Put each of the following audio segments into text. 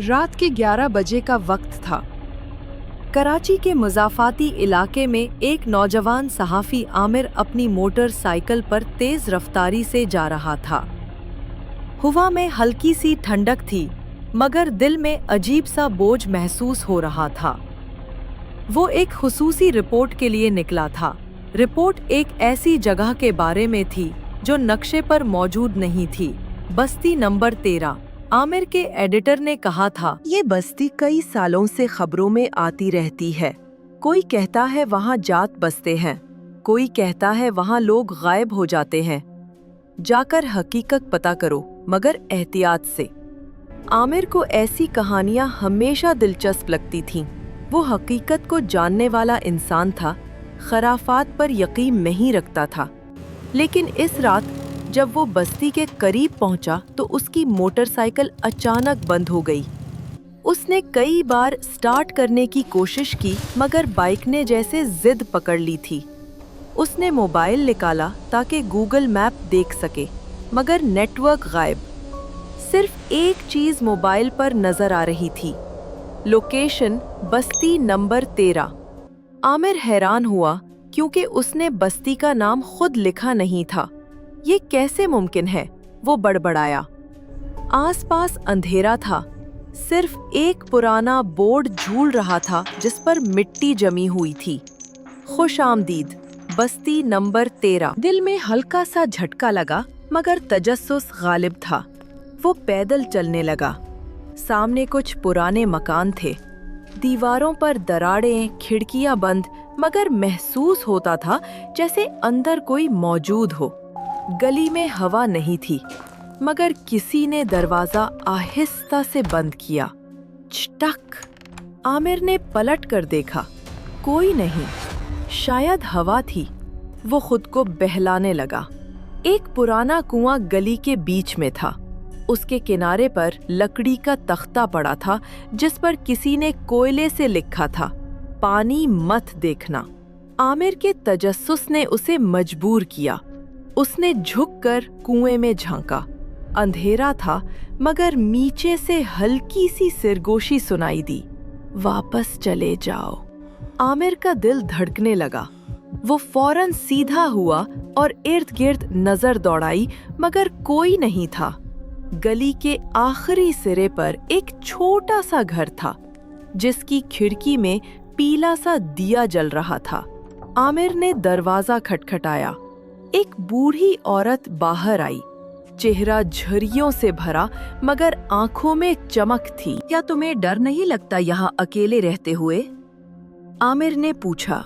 रात के 11 बजे का वक्त था। कराची के मुज़ाफ़ाती इलाके में एक नौजवान सहाफ़ी आमिर अपनी मोटर साइकिल पर तेज़ रफ्तारी से जा रहा था। हवा में हल्की सी ठंडक थी, मगर दिल में अजीब सा बोझ महसूस हो रहा था। वो एक खुसूसी रिपोर्ट के लिए निकला था। रिपोर्ट एक ऐसी जगह के बारे में थी जो नक्शे पर मौजूद नहीं थी, बस्ती नंबर 13। आमिर के एडिटर ने कहा था, ये बस्ती कई सालों से खबरों में आती रहती है। कोई कहता है वहाँ जात बसते हैं, कोई कहता है वहाँ लोग गायब हो जाते हैं। जाकर हकीकत पता करो, मगर एहतियात से। आमिर को ऐसी कहानियाँ हमेशा दिलचस्प लगती थीं। वो हकीकत को जानने वाला इंसान था, खराफात पर यकीन नहीं रखता था। लेकिन इस रात जब वो बस्ती के करीब पहुंचा तो उसकी मोटरसाइकिल अचानक बंद हो गई। उसने कई बार स्टार्ट करने की कोशिश की, मगर बाइक ने जैसे जिद पकड़ ली थी। उसने मोबाइल निकाला ताकि गूगल मैप देख सके, मगर नेटवर्क गायब। सिर्फ एक चीज मोबाइल पर नजर आ रही थी, लोकेशन बस्ती नंबर 13। आमिर हैरान हुआ क्योंकि उसने बस्ती का नाम खुद लिखा नहीं था। ये कैसे मुमकिन है? वो बड़बड़ाया। आसपास अंधेरा था, सिर्फ एक पुराना बोर्ड झूल रहा था जिस पर मिट्टी जमी हुई थी। खुश आमदीद, बस्ती नंबर 13। दिल में हल्का सा झटका लगा, मगर तजस्सुस गालिब था। वो पैदल चलने लगा। सामने कुछ पुराने मकान थे, दीवारों पर दरारें, खिड़कियां बंद, मगर महसूस होता था जैसे अंदर कोई मौजूद हो। गली में हवा नहीं थी, मगर किसी ने दरवाजा आहिस्ता से बंद किया। चटक! आमिर ने पलट कर देखा, कोई नहीं, शायद हवा थी। वो खुद को बहलाने लगा। एक पुराना कुआं गली के बीच में था। उसके किनारे पर लकड़ी का तख्ता पड़ा था जिस पर किसी ने कोयले से लिखा था, पानी मत देखना। आमिर के तजस्सुस ने उसे मजबूर किया। उसने झुककर कुएं में झांका। अंधेरा था, मगर नीचे से हल्की सी सिरगोशी सुनाई दी, वापस चले जाओ। आमिर का दिल धड़कने लगा। वो फौरन सीधा हुआ और इर्द गिर्द नजर दौड़ाई, मगर कोई नहीं था। गली के आखिरी सिरे पर एक छोटा सा घर था, जिसकी खिड़की में पीला सा दिया जल रहा था। आमिर ने दरवाजा खटखटाया। एक बूढ़ी औरत बाहर आई। चेहरा झुर्रियों से भरा, मगर आंखों में चमक थी। क्या तुम्हें डर नहीं लगता यहाँ अकेले रहते हुए? आमिर ने पूछा।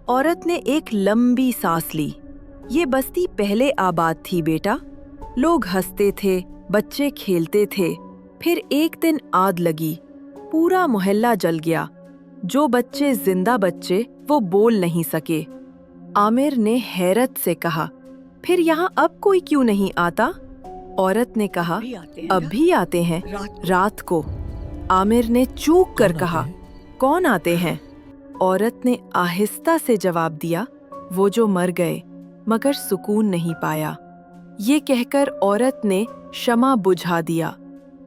औरत ने एक लंबी सांस ली। ये बस्ती पहले आबाद थी बेटा। लोग हंसते थे, बच्चे खेलते थे। फिर एक दिन आग लगी, पूरा मोहल्ला जल गया। जो बच्चे जिंदा बच्चे वो बोल नहीं सके। आमिर ने हैरत से कहा, फिर यहाँ अब कोई क्यों नहीं आता? औरत ने कहा, अब भी आते हैं, रात को। आमिर ने चूक कर कहा, कौन आते हैं? औरत ने आहिस्ता से जवाब दिया, वो जो मर गए, मगर सुकून नहीं पाया। ये कहकर औरत ने शमा बुझा दिया।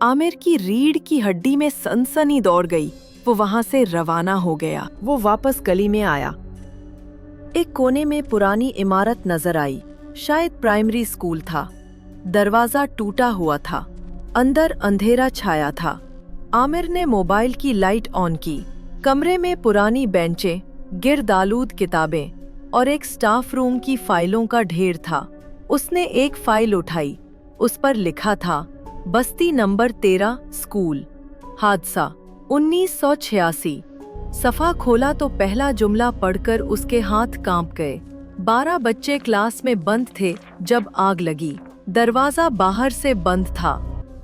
आमिर की रीढ़ की हड्डी में सनसनी दौड़ गई। वो वहां से रवाना हो गया। वो वापस गली में आया। एक कोने में पुरानी इमारत नजर आई, शायद प्राइमरी स्कूल था। दरवाजा टूटा हुआ था, अंदर अंधेरा छाया था। आमिर ने मोबाइल की लाइट ऑन की। कमरे में पुरानी बेंचें, गिरदालूद किताबें और एक स्टाफ रूम की फाइलों का ढेर था। उसने एक फाइल उठाई। उस पर लिखा था, बस्ती नंबर 13 स्कूल, हादसा 1986। सफ़ा खोला तो पहला जुमला पढ़कर उसके हाथ कांप गए। 12 बच्चे क्लास में बंद थे जब आग लगी। दरवाजा बाहर से बंद था।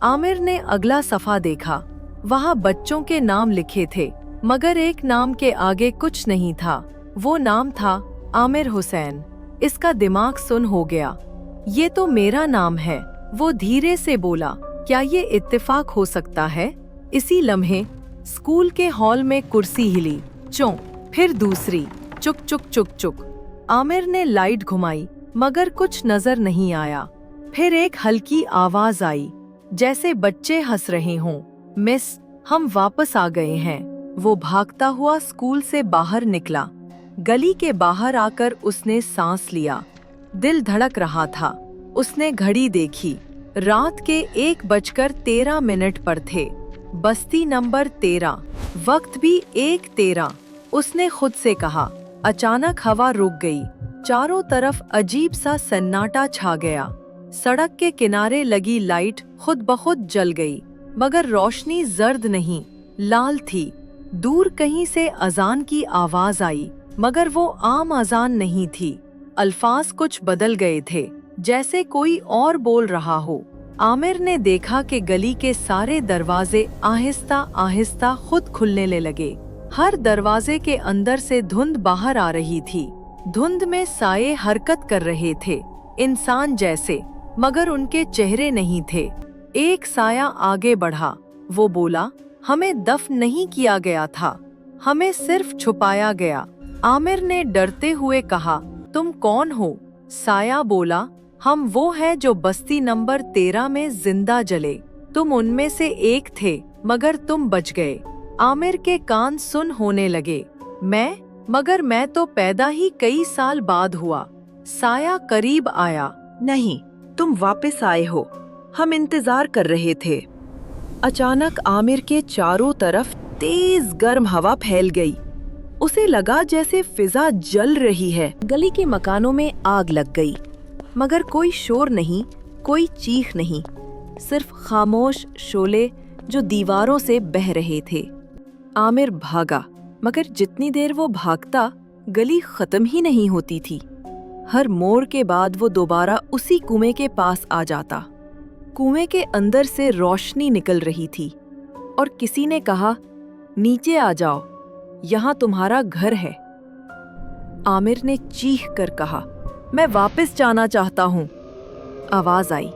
आमिर ने अगला सफ़ा देखा। वहाँ बच्चों के नाम लिखे थे, मगर एक नाम के आगे कुछ नहीं था। वो नाम था आमिर हुसैन। इसका दिमाग सुन हो गया। ये तो मेरा नाम है। वो धीरे से बोला, क्या ये इत्तेफाक हो सकता है? इसी लम्हे स्कूल के हॉल में कुर्सी हिली, चों, फिर दूसरी, चुक चुक चुक चुक। आमिर ने लाइट घुमाई, मगर कुछ नजर नहीं आया। फिर एक हल्की आवाज आई, जैसे बच्चे हंस रहे हों। मिस, हम वापस आ गए हैं। वो भागता हुआ स्कूल से बाहर निकला। गली के बाहर आकर उसने सांस लिया। दिल धड़क रहा था। उसने घड़ी देखी। रात के 1:13 पर थे। बस्ती नंबर 13। वक्त भी 1:13। उसने खुद से कहा। अचानक हवा रुक गई। चारों तरफ अजीब सा सन्नाटा छा गया। सड़क के किनारे लगी लाइट खुद ब खुद जल गई, मगर रोशनी जर्द नहीं, लाल थी। दूर कहीं से अजान की आवाज आई, मगर वो आम अजान नहीं थी। अल्फाज कुछ बदल गए थे, जैसे कोई और बोल रहा हो। आमिर ने देखा कि गली के सारे दरवाजे आहिस्ता आहिस्ता खुद खुलने लगे। हर दरवाजे के अंदर से धुंध बाहर आ रही थी। धुंध में साये हरकत कर रहे थे, इंसान जैसे, मगर उनके चेहरे नहीं थे। एक साया आगे बढ़ा। वो बोला, हमें दफन नहीं किया गया था, हमें सिर्फ छुपाया गया। आमिर ने डरते हुए कहा, तुम कौन हो? साया बोला, हम वो हैं जो बस्ती नंबर 13 में जिंदा जले। तुम उनमें से एक थे, मगर तुम बच गए। आमिर के कान सुन होने लगे। मगर मैं तो पैदा ही कई साल बाद हुआ। साया करीब आया। नहीं, तुम वापस आए हो, हम इंतजार कर रहे थे। अचानक आमिर के चारों तरफ तेज गर्म हवा फैल गई। उसे लगा जैसे फिजा जल रही है। गली के मकानों में आग लग गई, मगर कोई शोर नहीं, कोई चीख नहीं, सिर्फ खामोश शोले जो दीवारों से बह रहे थे। आमिर भागा, मगर जितनी देर वो भागता, गली खत्म ही नहीं होती थी। हर मोड़ के बाद वो दोबारा उसी कुएं के पास आ जाता। कुएं के अंदर से रोशनी निकल रही थी और किसी ने कहा, नीचे आ जाओ, यहाँ तुम्हारा घर है। आमिर ने चीख कर कहा, मैं वापस जाना चाहता हूँ। आवाज आई,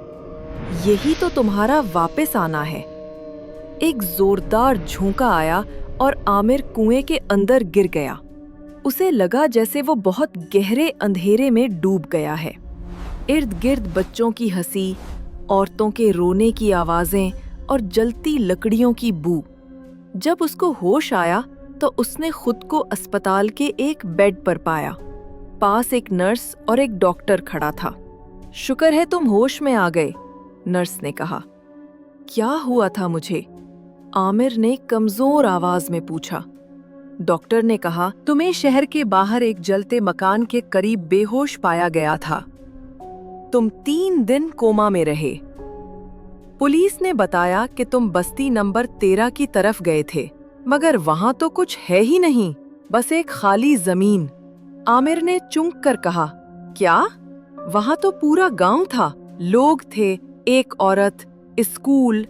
यही तो तुम्हारा वापस आना है। एक जोरदार झोंका आया और आमिर कुएं के अंदर गिर गया। उसे लगा जैसे वो बहुत गहरे अंधेरे में डूब गया है। इर्द गिर्द बच्चों की हंसी, औरतों के रोने की आवाजें और जलती लकड़ियों की बू। जब उसको होश आया तो उसने खुद को अस्पताल के एक बेड पर पाया। पास एक नर्स और एक डॉक्टर खड़ा था। शुक्र है तुम होश में आ गए, नर्स ने कहा। क्या हुआ था मुझे? आमिर ने कमजोर आवाज में पूछा। डॉक्टर ने कहा, तुम्हें शहर के बाहर एक जलते मकान के करीब बेहोश पाया गया था। तुम 3 दिन कोमा में रहे। पुलिस ने बताया कि तुम बस्ती नंबर 13 की तरफ गए थे, मगर वहां तो कुछ है ही नहीं, बस एक खाली जमीन। आमिर ने चुंक कर कहा, क्या? वहां तो पूरा गांव था, लोग थे, एक औरत, स्कूल।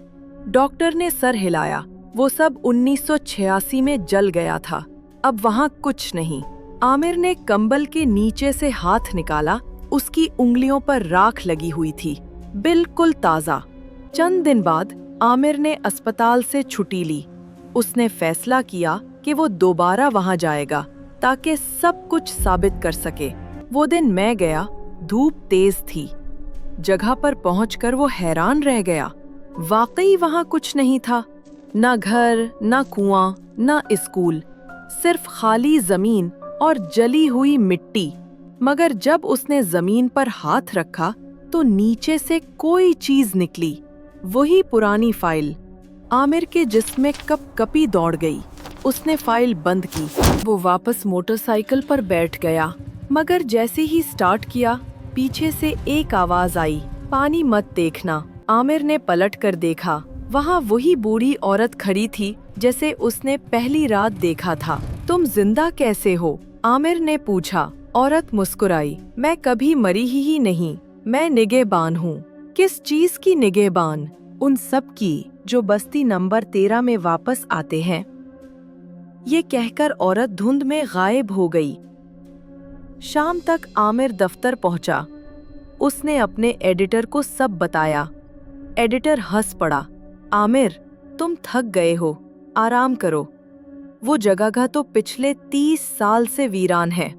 डॉक्टर ने सर हिलाया। वो सब 1986 में जल गया था, अब वहां कुछ नहीं। आमिर ने कंबल के नीचे से हाथ निकाला। उसकी उंगलियों पर राख लगी हुई थी, बिल्कुल ताजा। चंद दिन बाद आमिर ने अस्पताल से छुट्टी ली। उसने फैसला किया कि वो दोबारा वहां जाएगा ताकि सब कुछ साबित कर सके। वो दिन मैं गया, धूप तेज थी। जगह पर पहुंचकर वो हैरान रह गया। वाकई वहां कुछ नहीं था, ना घर, ना कुआं, ना स्कूल, सिर्फ खाली जमीन और जली हुई मिट्टी। मगर जब उसने जमीन पर हाथ रखा तो नीचे से कोई चीज निकली, वही पुरानी फाइल। आमिर के जिस्म में कपकपी दौड़ गई। उसने फाइल बंद की। वो वापस मोटरसाइकिल पर बैठ गया, मगर जैसे ही स्टार्ट किया, पीछे से एक आवाज आई, पानी मत देखना। आमिर ने पलट कर देखा। वहाँ वही बूढ़ी औरत खड़ी थी जैसे उसने पहली रात देखा था। तुम जिंदा कैसे हो? आमिर ने पूछा। औरत मुस्कुराई। मैं कभी मरी ही नहीं, मैं निगहबान हूँ। किस चीज की निगहबान? उन सब की जो बस्ती नंबर 13 में वापस आते हैं। ये कहकर औरत धुंध में गायब हो गई। शाम तक आमिर दफ्तर पहुंचा। उसने एडिटर एडिटर को सब बताया। एडिटर हंस पड़ा। आमिर, तुम थक गए हो, आराम करो। वो जगह तो पिछले 30 साल से वीरान है।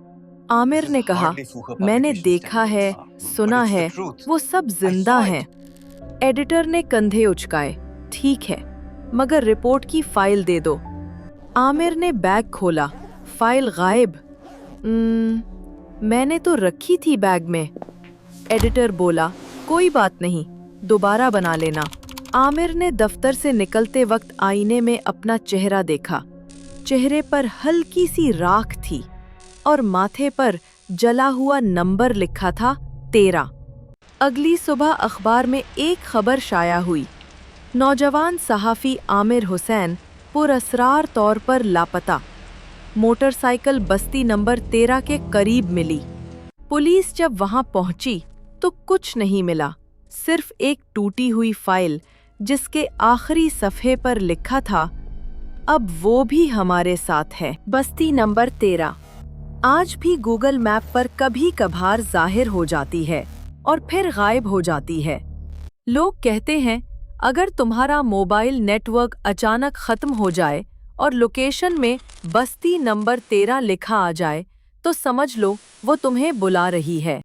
आमिर ने कहा, मैंने देखा है, सुना है, वो सब जिंदा हैं। एडिटर ने कंधे उचकाए। ठीक है, मगर रिपोर्ट की फाइल दे दो। आमिर ने बैग खोला, फाइल गायब। मैंने तो रखी थी बैग में। एडिटर बोला, कोई बात नहीं, दोबारा बना लेना। आमिर ने दफ्तर से निकलते वक्त आईने में अपना चेहरा देखा। चेहरे पर हल्की सी राख थी और माथे पर जला हुआ नंबर लिखा था 13। अगली सुबह अखबार में एक खबर शाया हुई। नौजवान सहाफ़ी आमिर हुसैन पुरअसरार तौर पर लापता। मोटरसाइकिल बस्ती नंबर 13 के करीब मिली। पुलिस जब वहां पहुंची तो कुछ नहीं मिला, सिर्फ एक टूटी हुई फाइल जिसके आखिरी सफ़े पर लिखा था, अब वो भी हमारे साथ है। बस्ती नंबर 13 आज भी गूगल मैप पर कभी कभार जाहिर हो जाती है और फिर गायब हो जाती है। लोग कहते हैं, अगर तुम्हारा मोबाइल नेटवर्क अचानक खत्म हो जाए और लोकेशन में बस्ती नंबर 13 लिखा आ जाए तो समझ लो वो तुम्हें बुला रही है।